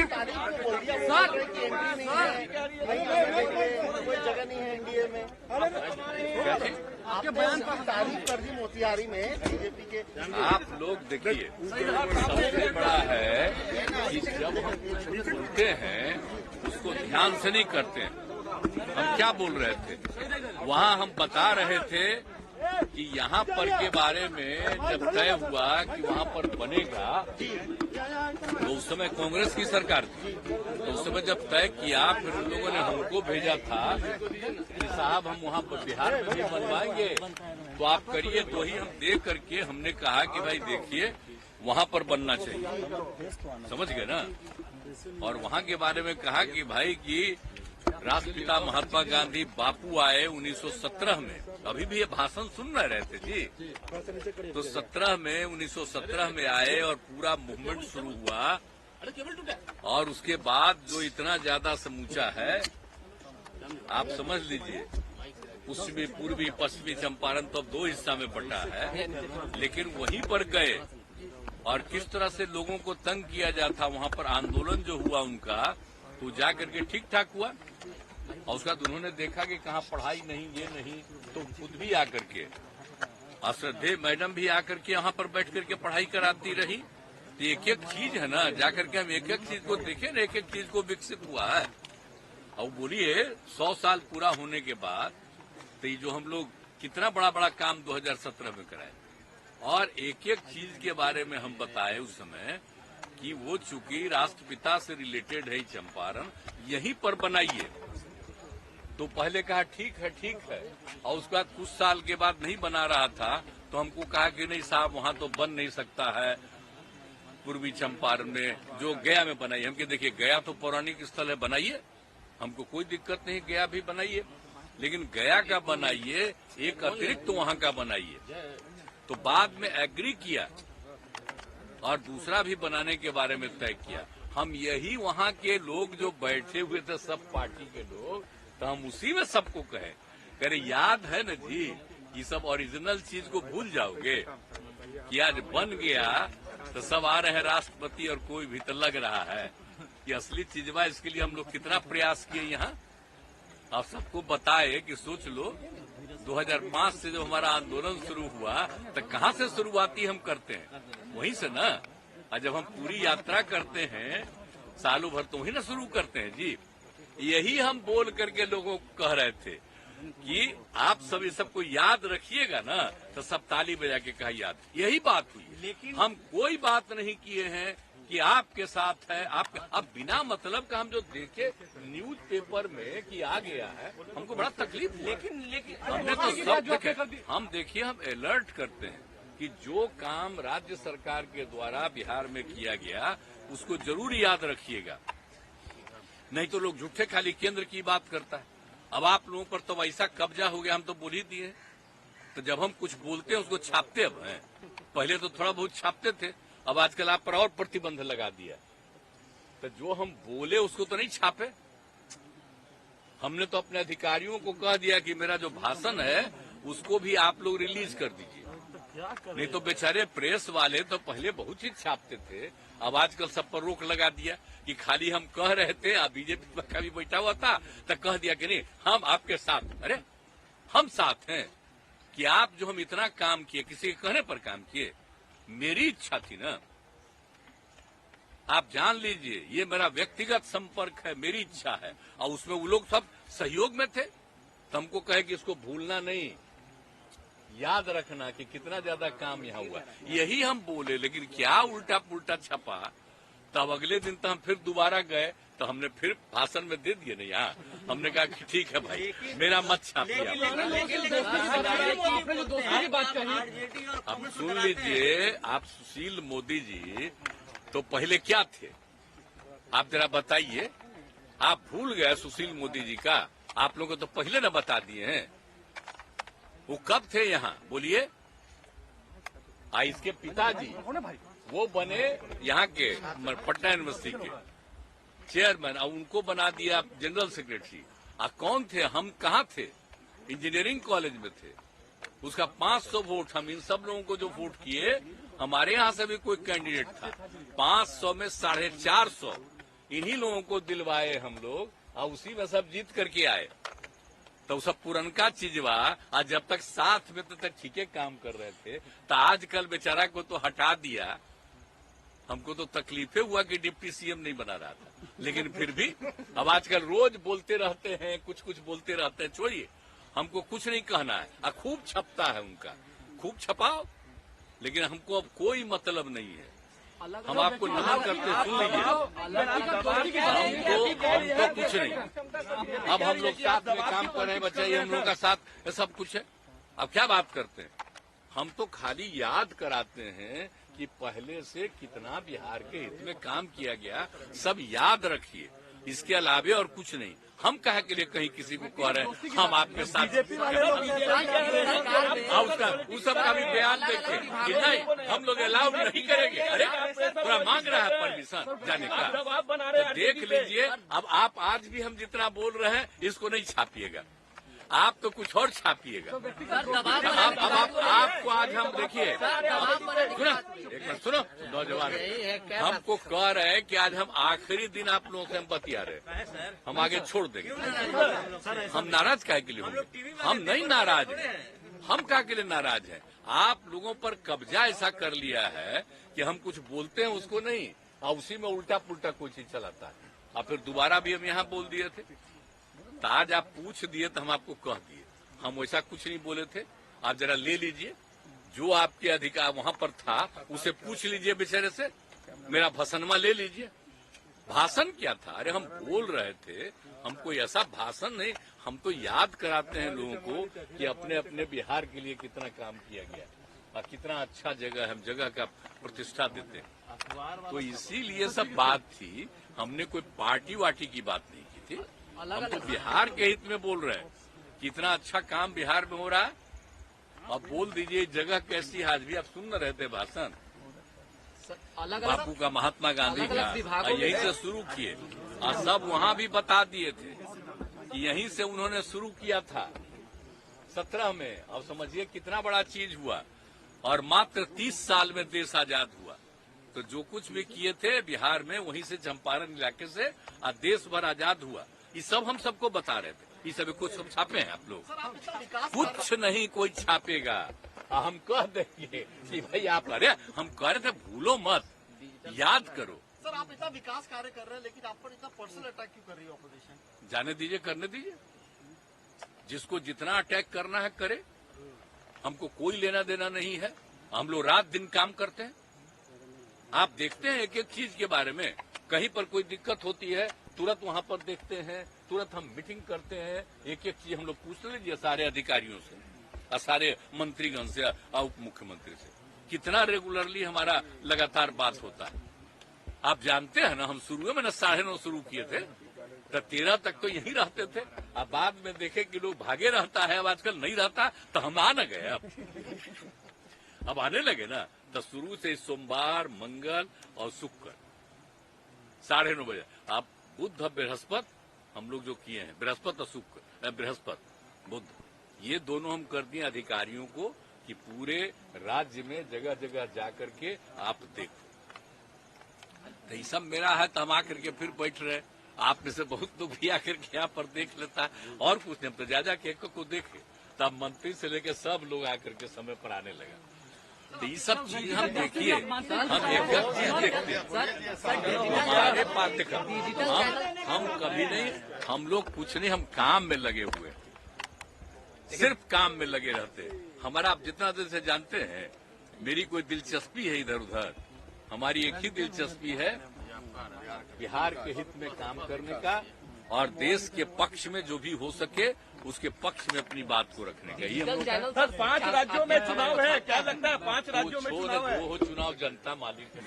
तारीख को बोल दिया कि एंट्री नहीं है, कोई जगह नहीं है एनडीए में। आपके बयान पर तारीख कर दी मोतिहारी में बीजेपी के। आप लोग देखिए, सबसे बड़ा है कि जब हम कुछ बोलते हैं उसको ध्यान से नहीं करते हैं। हम क्या बोल रहे थे वहाँ, हम बता रहे थे कि यहाँ पर के बारे में जब तय हुआ कि वहाँ पर बनेगा, तो उस समय कांग्रेस की सरकार थी, तो उस समय जब तय किया फिर उन लोगों ने हमको भेजा था कि साहब हम वहाँ पर बिहार में भी बनवाएंगे तो आप करिए। तो ही हम देख करके हमने कहा कि भाई देखिए वहाँ पर बनना चाहिए, समझ गए ना। और वहाँ के बारे में कहा कि भाई की राष्ट्रपिता महात्मा गांधी बापू आए 1917 में, अभी भी ये भाषण सुन रहे थे जी। तो 1917 में आए और पूरा मूवमेंट शुरू हुआ, और उसके बाद जो इतना ज्यादा समूचा है आप समझ लीजिए। उसमें पूर्वी पश्चिमी चंपारण तो अब 2 हिस्सा में बटा है, लेकिन वहीं पर गए और किस तरह से लोगों को तंग किया जाता, वहां पर आंदोलन जो हुआ उनका, तो जाकर के ठीक ठाक हुआ। और उसका तो उन्होंने देखा कि कहाँ पढ़ाई नहीं, ये नहीं, तो खुद भी आकर के अश्रद्धेय मैडम भी आकर के यहाँ पर बैठ करके पढ़ाई कराती रही। तो एक एक चीज है ना, जाकर के हम एक एक चीज को देखें ना, एक एक चीज को विकसित हुआ है। और बोलिए 100 साल पूरा होने के बाद तो ये जो हम लोग कितना बड़ा बड़ा काम 2017 में कराए, और एक एक चीज के बारे में हम बताए उस समय कि वो चूंकि राष्ट्रपिता से रिलेटेड है चंपारण, यहीं पर बनाइए। तो पहले कहा ठीक है, और उसके बाद कुछ साल के बाद नहीं बना रहा था, तो हमको कहा कि नहीं साहब वहां तो बन नहीं सकता है पूर्वी चंपारण में, जो गया में बनाइए। हम देखिए गया तो पौराणिक स्थल है, बनाइए, हमको कोई दिक्कत नहीं, गया भी बनाइए, लेकिन गया का बनाइए, एक अतिरिक्त तो वहां का बनाइए। तो बाद में एग्री किया और दूसरा भी बनाने के बारे में तय किया। हम यही वहां के लोग जो बैठे हुए थे सब पार्टी के लोग, तो हम उसी में सबको कहे याद है न जी, ये सब ओरिजिनल चीज को भूल जाओगे कि आज बन गया तो सब आ रहे हैं राष्ट्रपति और कोई भी तो लग रहा है कि असली चीजवा। इसके लिए हम लोग कितना प्रयास किए यहाँ, आप सबको बताए कि सोच लो 2005 से जब हमारा आंदोलन शुरू हुआ तो कहाँ से शुरुआती हम करते हैं, वहीं से ना। और जब हम पूरी यात्रा करते हैं सालों भर तो वहीं ना शुरू करते हैं जी। यही हम बोल करके लोगों को कह रहे थे कि आप सब ये सबको याद रखिएगा ना, तो सब ताली बजा के कहा याद। यही बात हुई, लेकिन हम कोई बात नहीं किए हैं कि आपके साथ है। आप अब बिना मतलब का हम जो देखे न्यूज पेपर में कि आ गया है, हमको बड़ा तकलीफ हुआ। लेकिन हमने तो सब देखे। हम देखिए, हम अलर्ट करते हैं कि जो काम राज्य सरकार के द्वारा बिहार में किया गया उसको जरूर याद रखिएगा, नहीं तो लोग झूठे खाली केंद्र की बात करता है। अब आप लोगों पर तो वैसा कब्जा हो गया, हम तो बोल ही दिए। तो जब हम कुछ बोलते हैं उसको छापते अब हैं, पहले तो थोड़ा बहुत छापते थे, अब आजकल आप पर और प्रतिबंध लगा दिया। तो जो हम बोले उसको तो नहीं छापे। हमने तो अपने अधिकारियों को कह दिया कि मेरा जो भाषण है उसको भी आप लोग रिलीज कर दीजिए, नहीं तो बेचारे प्रेस वाले तो पहले बहुत चीज छापते थे, अब आजकल सब पर रोक लगा दिया कि खाली हम कह रहे थे। अब बीजेपी का भी बैठा हुआ था तो कह दिया कि नहीं हम आपके साथ। अरे हम साथ हैं कि आप जो हम इतना काम किए, किसी के कहने पर काम किए, मेरी इच्छा थी ना। आप जान लीजिए ये मेरा व्यक्तिगत संपर्क है, मेरी इच्छा है, और उसमें वो लोग सब सहयोग में थे। तो हमको कहे कि इसको भूलना नहीं, याद रखना कि कितना ज्यादा काम यहाँ हुआ। यही हम बोले, लेकिन क्या उल्टा पुल्टा छपा। तब अगले दिन तो हम फिर दोबारा गए तो हमने फिर भाषण में दे दिए। नहीं, हाँ हमने कहा कि ठीक है भाई, मेरा मत छापिए। अब सुन लीजिए, आप सुशील मोदी जी तो पहले क्या थे आप जरा बताइए। आप भूल गए सुशील मोदी जी का, आप लोगों को तो पहले न बता दिए हैं। वो कब थे यहाँ बोलिए। इसके पिताजी वो बने यहाँ के पटना यूनिवर्सिटी के चेयरमैन, और उनको बना दिया जनरल सेक्रेटरी। कौन थे, हम कहाँ थे, इंजीनियरिंग कॉलेज में थे। उसका 500 वोट, हम इन सब लोगों को जो वोट किए, हमारे यहाँ से भी कोई कैंडिडेट था, 500 में 450 इन्हीं लोगों को दिलवाए हम लोग और उसी में सब जीत करके आए। तो सब पुरनका चीजवा आज जब तक साथ में तब तक ठीके काम कर रहे थे, तो आजकल बेचारा को तो हटा दिया। हमको तो तकलीफे हुआ कि डिप्टी सीएम नहीं बना रहा था, लेकिन फिर भी अब आजकल रोज बोलते रहते हैं, कुछ कुछ बोलते रहते हैं। छोड़िए, हमको कुछ नहीं कहना है। खूब छपता है उनका, खूब छपाओ, लेकिन हमको अब कोई मतलब नहीं है। हम आपको नमन करते सुन लीजिए, हम तो कुछ नहीं। अब हम लोग साथ में काम कर रहे हैं, बच्चा ये हम लोगों का साथ सब कुछ है। अब क्या बात करते हैं, हम तो खाली याद कराते हैं कि पहले से कितना बिहार के हित में काम किया गया, सब याद रखिए। इसके अलावे और कुछ नहीं। हम कहे के लिए कहीं किसी को कह रहे हैं हम आपके साथ, उस सब का भी बयान देखिए कि नहीं हम लोग अलाउ नहीं करेंगे। अरे थोड़ा मांग रहा है परमिशन जाने का, तो देख लीजिए। अब आप आज भी हम जितना बोल रहे हैं इसको नहीं छापिएगा, आप तो कुछ और छापिएगा। अब आपको आज हम देखिए, सुनो एक मिनट, सुनो नौजवान, हमको कह रहे हैं कि आज हम आखिरी दिन आप लोगों से हम बतिया रहे, हम आगे छोड़ देंगे। हम नाराज काहे के लिए होंगे? हम नहीं नाराज हैं। हम काहे के लिए नाराज हैं? आप लोगों पर कब्जा ऐसा कर लिया है कि हम कुछ बोलते हैं उसको नहीं, और उसी में उल्टा पुल्टा कोई चीज चलाता है। और फिर दोबारा भी हम यहाँ बोल दिए थे, तो आज आप पूछ दिए तो हम आपको कह दिए। हम वैसा कुछ नहीं बोले थे। आप जरा ले लीजिए, जो आपके अधिकार वहां पर था उसे पूछ लीजिए बेचारे से। मेरा भाषणमा ले लीजिए। भाषण क्या था? अरे हम बोल रहे थे, हमको ऐसा भाषण नहीं, हम तो याद कराते हैं लोगों को कि अपने अपने बिहार के लिए कितना काम किया गया और कितना अच्छा जगह है, हम जगह का प्रतिष्ठा देते हैं। तो इसीलिए सब बात थी, हमने कोई पार्टी वार्टी की बात नहीं की थी। हम तो बिहार के हित में बोल रहे हैं, कितना अच्छा काम बिहार में हो रहा है। अब बोल दीजिए जगह कैसी है। आज भी आप सुन रहे थे भाषण बापू का, महात्मा गांधी का, यहीं से शुरू किए और सब वहां भी बता दिए थे कि यहीं से उन्होंने शुरू किया था 17 में। अब समझिए कितना बड़ा चीज हुआ, और मात्र 30 साल में देश आजाद हुआ। तो जो कुछ भी किए थे बिहार में, वहीं से चंपारण इलाके से और देश भर आजाद हुआ। ये सब हम सबको बता रहे थे। ये सभी कुछ सब छापे हैं आप लोग, कुछ नहीं कोई छापेगा। हम कह देंगे कि भाई आप, अरे हम कह रहे थे भूलो मत, याद करो। सर आप इतना विकास कार्य कर रहे हैं, लेकिन आप पर इतना पर्सनल अटैक क्यों कर रही है ऑपोजिशन? जाने दीजिए, करने दीजिए। जिसको जितना अटैक करना है करे, हमको कोई लेना देना नहीं है। हम लोग रात दिन काम करते हैं। आप देखते हैं एक एक चीज के बारे में, कहीं पर कोई दिक्कत होती है तुरंत वहां पर देखते हैं, तुरंत हम मीटिंग करते हैं। एक एक चीज हम लोग पूछ लीजिए सारे अधिकारियों से और सारे मंत्रीगण से और उप मुख्यमंत्री से। कितना रेगुलरली हमारा लगातार बात होता है। आप जानते हैं ना, हम शुरू में 9:30 शुरू किए थे, तो 13 तक तो यहीं रहते थे। अब बाद में देखे कि लोग भागे रहता है, अब आजकल नहीं रहता, तो हम आ न गए। अब आने लगे ना, तो शुरू से सोमवार, मंगल और शुक्र 9:30 बजे। आप बुध बृहस्पति हम लोग जो किए हैं, बृहस्पति और शुक्र, बृहस्पति बुध, ये दोनों हम कर दिए अधिकारियों को कि पूरे राज्य में जगह जगह जाकर के आप देखो। तो ये सब मेरा है, तो हम आकर के फिर बैठ रहे। आप में से बहुत लोग भी आकर के यहाँ पर देख लेता है, और कुछ नहीं। हम तो ज्यादा के एक को देखे, तब मंत्री से लेकर सब लोग आकर के समय पर आने लगा। तो ये सब चीज हम देखिए, हम एक चीज देखते हैं हमारे पाठ्यक्रम। हम कभी नहीं, हम लोग कुछ नहीं, हम काम में लगे हुए, सिर्फ काम में लगे रहते। हमारा आप जितना देर से जानते हैं, मेरी कोई दिलचस्पी है इधर उधर। हमारी एक ही दिलचस्पी है, बिहार के हित में काम करने का, और देश के पक्ष में जो भी हो सके उसके पक्ष में अपनी बात को रखने का। ये सर 5 राज्यों में चुनाव है, क्या लगता है 5 राज्यों में चुनाव है? वो चुनाव जनता मालिक है।